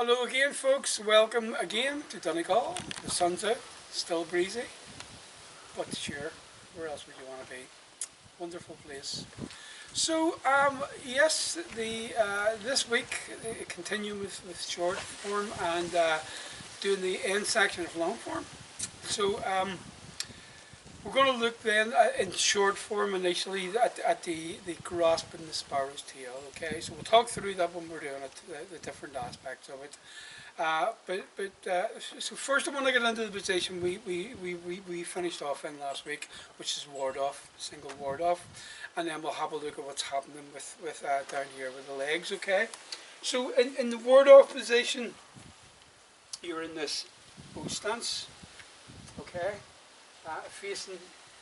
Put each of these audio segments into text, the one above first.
Hello again, folks. Welcome again to Donegal. The sun's out, still breezy, but sure, where else would you want to be? Wonderful place. So, yes, the this week continue with short form and doing the end section of long form. So, we're going to look then in short form initially at the grasp in the sparrow's tail. Okay, so we'll talk through that when we're doing it, the different aspects of it. So first I want to get into the position we finished off in last week, which is ward off, single ward off, and then we'll have a look at what's happening with down here with the legs. Okay, so in the ward off position, you're in this bow stance. Okay. Facing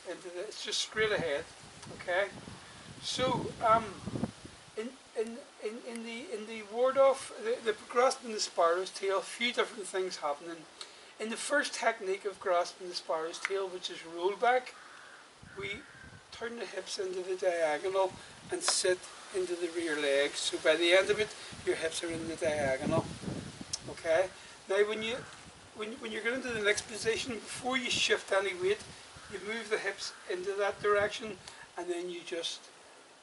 into the, it's just straight ahead. Okay, so in the ward off, the grasping the sparrow's tail, a few different things happening. In the first technique of grasping the sparrow's tail, which is roll back, we turn the hips into the diagonal and sit into the rear legs. So by the end of it, your hips are in the diagonal. Okay. Now when you get into the next position, before you shift any weight, you move the hips into that direction, and then you just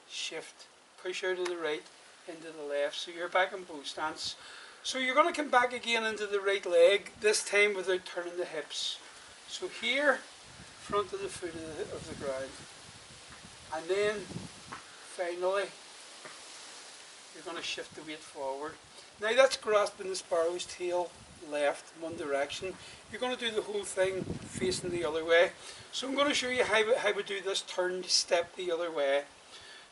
shift, push out of the right into the left. So you're back in bow stance. So you're going to come back again into the right leg, this time without turning the hips. So here, front of the foot of the ground. And then, finally, you're going to shift the weight forward. Now that's grasping the sparrow's tail left, one direction. You're going to do the whole thing facing the other way. So I'm going to show you how we do this turn step the other way.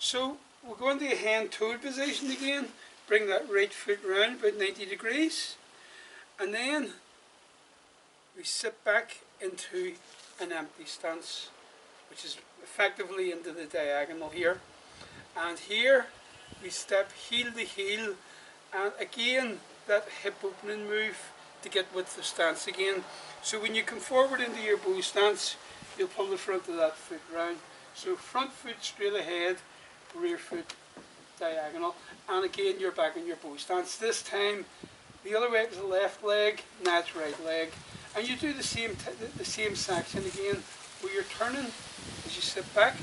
So we'll go into a hand-toed position again, bring that right foot round about 90 degrees, and then we sit back into an empty stance, which is effectively into the diagonal here. And here we step heel to heel, and again that hip opening move to get with the stance again. So when you come forward into your bow stance, you'll pull the front of that foot round. So front foot straight ahead, rear foot diagonal, and again you're back in your bow stance. This time the other way is the left leg, now it's right leg, and you do the same section again, where you're turning as you sit back,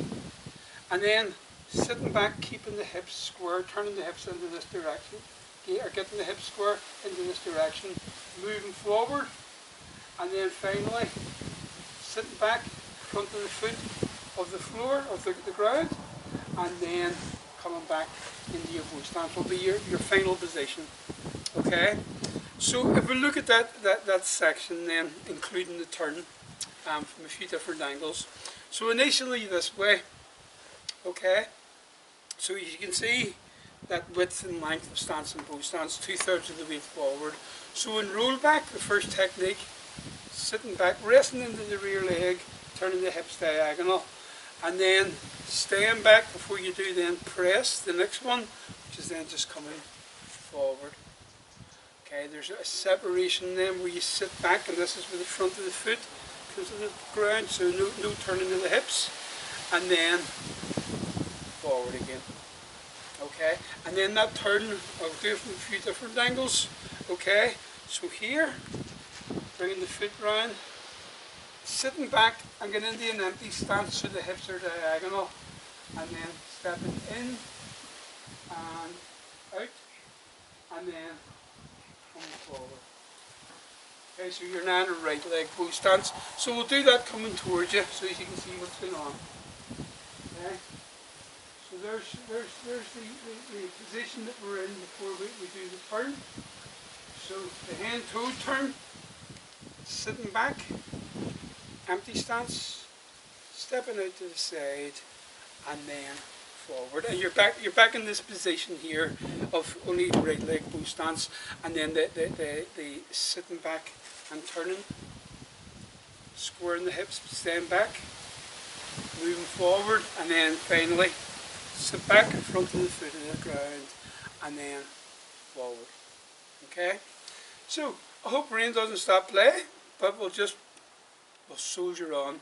and then sitting back, keeping the hips square, turning the hips into this direction. Or getting the hips square into this direction, moving forward, and then finally sitting back, front of the foot of the floor, of the ground, and then coming back into your bow stance will be your final position. Okay, so if we look at that section then, including the turn from a few different angles. So initially this way, okay, so as you can see, that width and length of stance and bow stance, 2/3 of the weight forward. So in roll back, the first technique, sitting back, resting into the rear leg, turning the hips diagonal, and then staying back before you do then press, the next one, which is then just coming forward. Okay, there's a separation then where you sit back, and this is where the front of the foot comes to the ground, so no turning of the hips, and then forward again. Okay, and then that turn, I'll do it from a few different angles. Okay, so here, bringing the foot round, sitting back and getting into an empty stance so the hips are diagonal, and then stepping in and out, and then coming forward. Okay, so you're now in a right leg bow stance. So we'll do that coming towards you so you can see what's going on. Okay. So there's the position that we're in before we do the turn. So the hand-toed turn, sitting back, empty stance, stepping out to the side, and then forward. And you're back in this position here of only right leg bow stance, and then the sitting back and turning, squaring the hips, staying back, moving forward, and then finally sit back in front of the foot of the ground, and then forward. Okay, so I hope rain doesn't stop play, but we'll soldier on.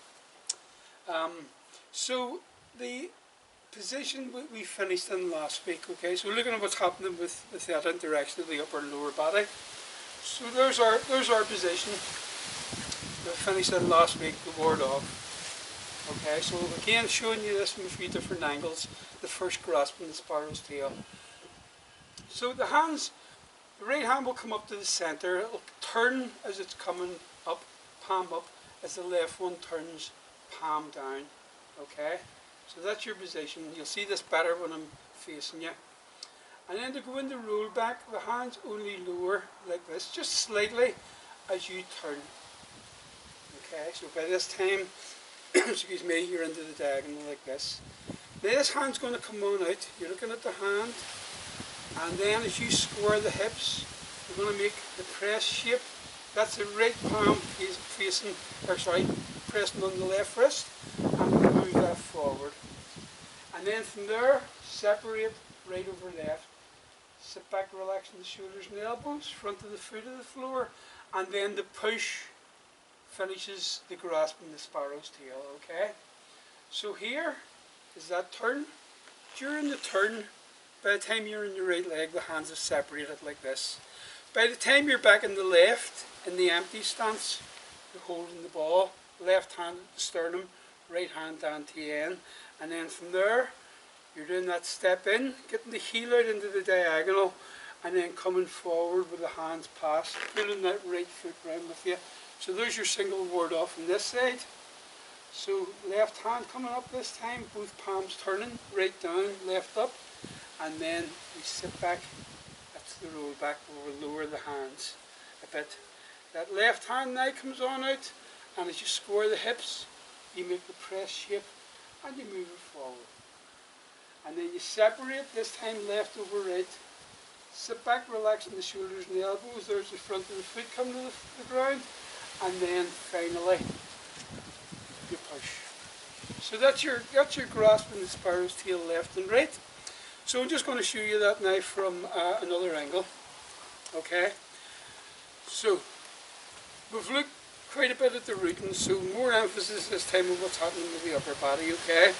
So the position we finished in last week. Okay, so we're looking at what's happening with that interaction of the upper and lower body. So there's our position. We finished that last week, the ward off. Okay, so again showing you this from a few different angles, the first grasping the sparrow's tail. So the hands, the right hand will come up to the centre, it'll turn as it's coming up, palm up, as the left one turns palm down. Okay, so that's your position. You'll see this better when I'm facing you. And then to go into roll back, the hands only lower like this, just slightly as you turn. Okay, so by this time, excuse me, you're into the diagonal like this. Now this hand's going to come on out, you're looking at the hand, and then as you square the hips, you're going to make the press shape. That's the right palm facing, or sorry, pressing on the left wrist, and move that forward. And then from there, separate right over left. Sit back, relaxing the shoulders and elbows, front of the foot of the floor, and then the push finishes the grasping the sparrow's tail, okay? So here is that turn. During the turn, by the time you're in the right leg, the hands are separated like this. By the time you're back in the left, in the empty stance, you're holding the ball, left hand at the sternum, right hand down to the end, and then from there, you're doing that step in, getting the heel out into the diagonal, and then coming forward with the hands past, pulling that right foot round with you. So there's your single ward off on this side. So left hand coming up this time, both palms turning, right down, left up, and then we sit back. That's the roll back where we lower the hands a bit. That left hand now comes on out, and as you square the hips, you make the press shape, and you move it forward. And then you separate, this time left over right. Sit back, relaxing the shoulders and the elbows. There's the front of the foot coming to the ground. And then finally, you push. So that's your grasping the sparrow's tail left and right. So I'm just going to show you that now from another angle. Okay. So we've looked quite a bit at the rooting, so more emphasis this time on what's happening with the upper body, okay?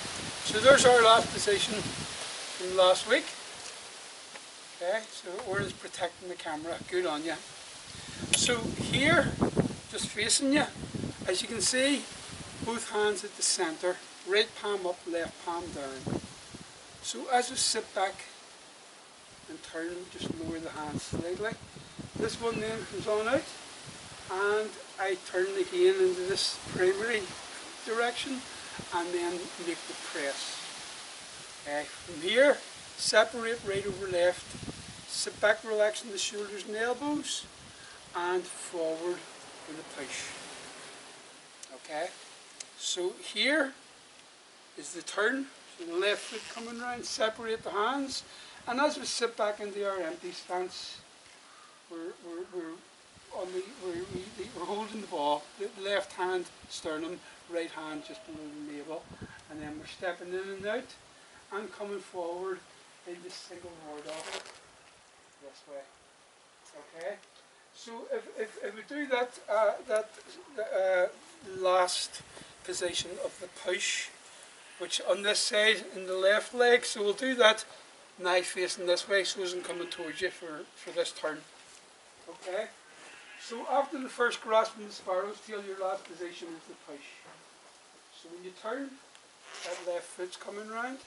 So there's our last position from last week. Okay, so Oran's protecting the camera, good on you. So here, just facing you, as you can see, both hands at the centre, right palm up, left palm down. So as we sit back and turn, just lower the hands slightly. This one then comes on out, and I turn again into this primary direction and then make the press. Okay. From here, separate right over left, sit back relaxing the shoulders and elbows, and forward with a push. Okay, so here is the turn, so the left foot coming round, separate the hands, and as we sit back into our empty stance, we're holding the ball, the left hand sternum, right hand just below the navel, and then we're stepping in and out and coming forward in the single ward off this way. Okay, so if we do that last position of the push, which on this side in the left leg, so we'll do that now facing this way so it isn't coming towards you for this turn. Okay. So after the first grasping the sparrow's tail, your last position is the push. So when you turn, that left foot's coming round,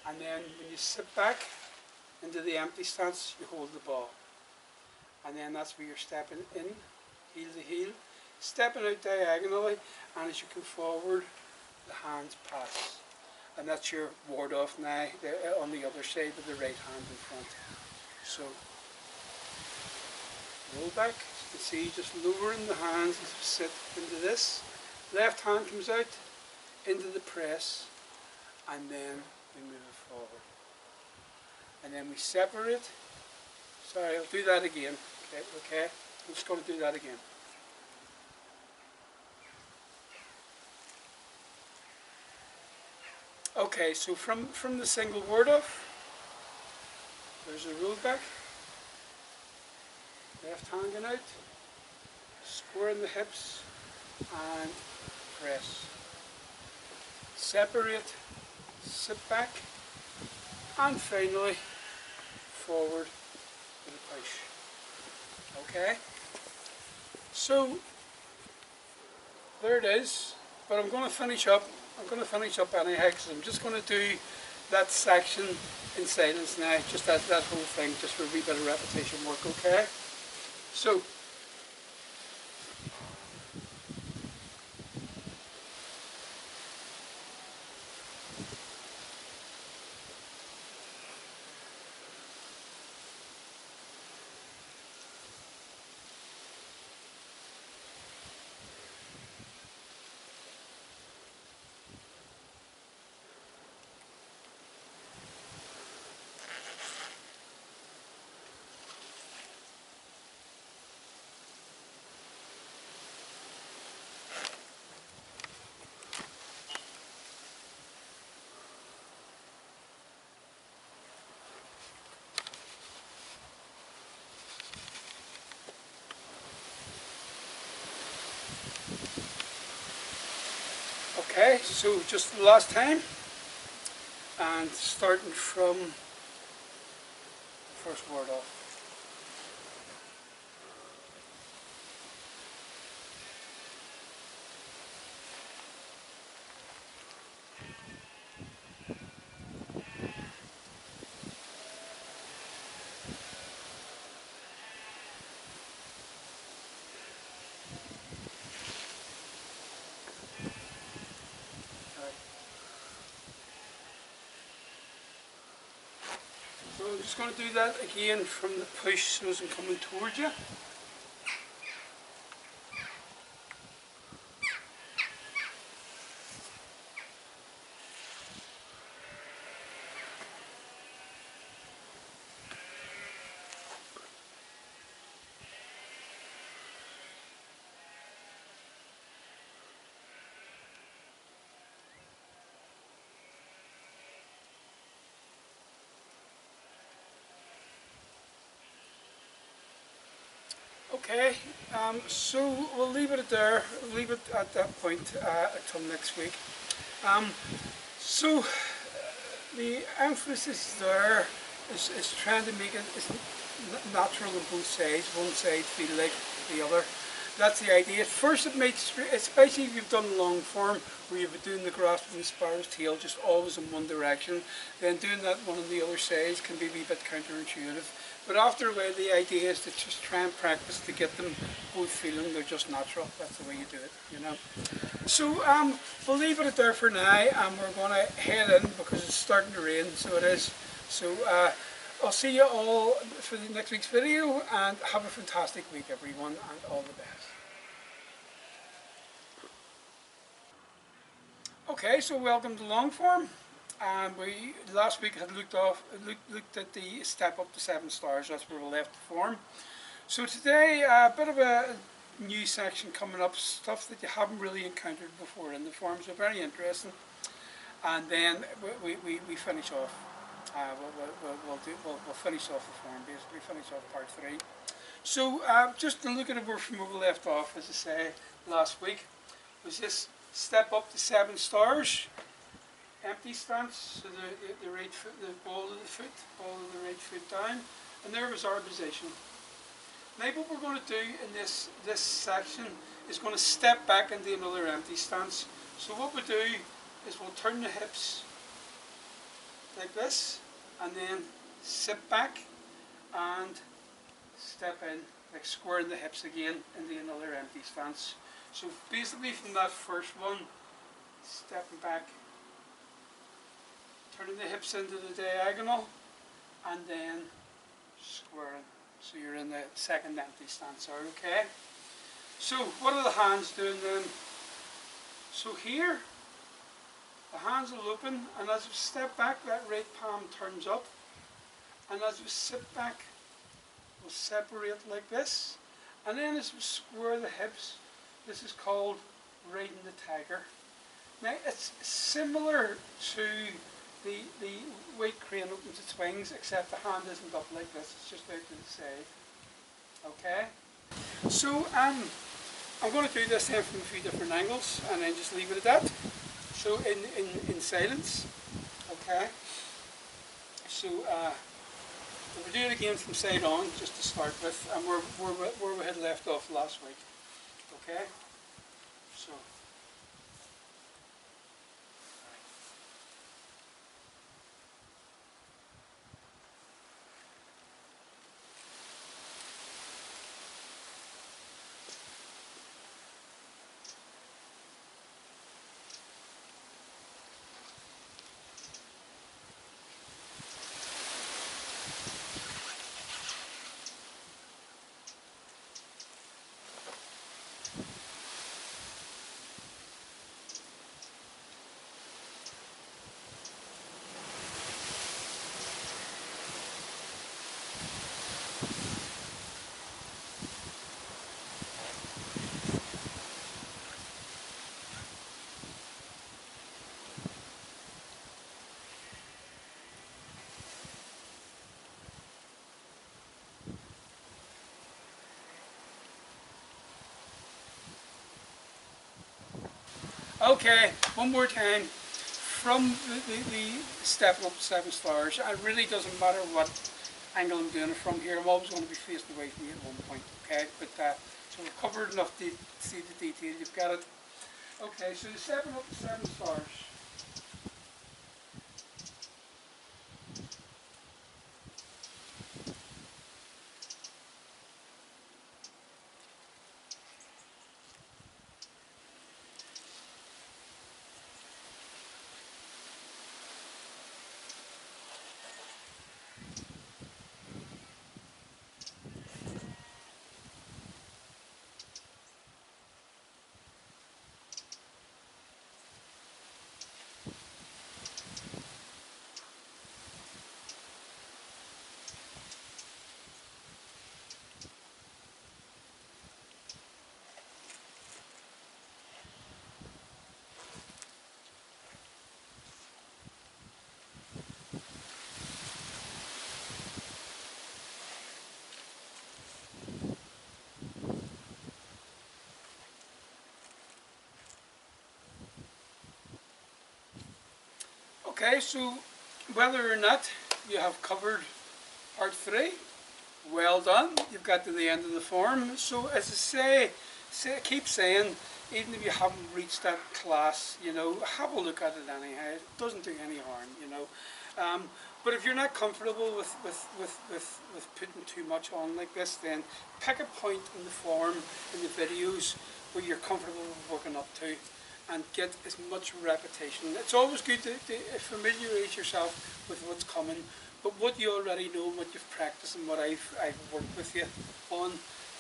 and then when you sit back into the empty stance, you hold the ball. And then that's where you're stepping in, heel to heel, stepping out diagonally, and as you come forward, the hands pass. And that's your ward off now on the other side with the right hand in front. So roll back. You can see just lowering the hands as we sit into this. Left hand comes out into the press, and then we move it forward. And then we separate. Sorry, I'll do that again. Okay, I'm just going to do that again. Okay, so from the single ward off, there's a roll back. Left hand going out, squaring the hips, and press. Separate, sit back, and finally forward with a push. Okay, so there it is. But I'm going to finish up. I'm going to finish up anyhow because I'm just going to do that section in silence now. Just that whole thing, just for a wee bit of repetition work. Okay. So. Okay, so just the last time, and starting from the first word off. So I'm just going to do that again from the push so as I'm coming towards you. Okay, so we'll leave it at there, leave it at that point until next week. So the emphasis there is trying to make it natural on both sides, one side feel like the other. That's the idea. At first it makes, especially if you've done long form, where you've been doing the grasp from the sparrow's tail just always in one direction, then doing that one on the other side can be a wee bit counterintuitive. But after a while the idea is to just try and practice to get them both feeling they're just natural. That's the way you do it, you know. So we'll leave it there for now, and we're going to head in because it's starting to rain, so it is. So I'll see you all for the next week's video, and have a fantastic week everyone, and all the best. Okay, so welcome to Longform. We last week had looked at the step up to 7 stars. That's where we left the form. So today a bit of a new section coming up, stuff that you haven't really encountered before in the form, so very interesting. And then we finish off. We'll finish off the form, basically finish off part 3. So just to look at it from where we left off, as I say last week, was this step up to 7 stars. Empty stance, so the right foot, the ball of the right foot down, and there was our position. Now what we're going to do in this section is going to step back into another empty stance. So what we do is we'll turn the hips like this, and then sit back and step in, like squaring the hips again into another empty stance. So basically from that first one, stepping back, turning the hips into the diagonal, and then squaring. So you're in the second empty stance there, okay? So what are the hands doing then? So here, the hands will open, and as we step back, that right palm turns up, and as we sit back, we'll separate like this, and then as we square the hips, this is called riding the tiger. Now it's similar to the white crane opens its wings, except the hand isn't up like this, it's just out to the side. Okay? So I'm going to do this then from a few different angles, and then just leave it at that. So in silence. Okay? So we'll do it again from side on, just to start with, and where we had left off last week. Okay? So. Okay, one more time. From the stepping up to 7 stars, it really doesn't matter what angle I'm doing it from here. I'm always going to be facing away from you at one point. Okay, but so we've covered enough to see the detail. You've got it. Okay, so the stepping up to 7 stars. Okay, so whether or not you have covered part 3, well done. You've got to the end of the form. So as I keep saying, even if you haven't reached that class, you know, have a look at it anyhow. It doesn't do any harm, you know. But if you're not comfortable with putting too much on like this, then pick a point in the form, in the videos, where you're comfortable with working up to, and get as much repetition. It's always good to familiarise yourself with what's coming, but what you already know, what you've practiced, and what I've worked with you on,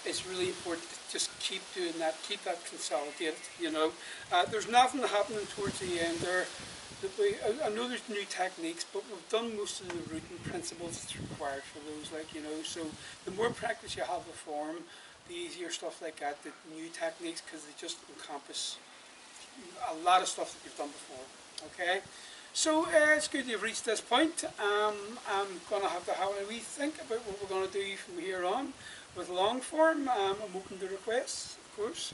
it's really important to just keep doing that, keep that consolidated, you know. There's nothing happening towards the end there. I know there's new techniques, but we've done most of the routine principles that's required for those, like, you know. So the more practice you have with form, the easier stuff like that, the new techniques, because they just encompass a lot of stuff that you've done before. Okay, so it's good you've reached this point. I'm going to have a wee think about what we're going to do from here on with long form. I'm open to requests, of course.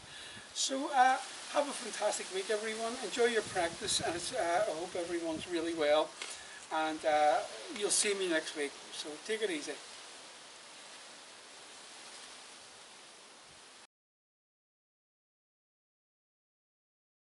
So have a fantastic week, everyone. Enjoy your practice, and I hope everyone's really well. And you'll see me next week. So take it easy.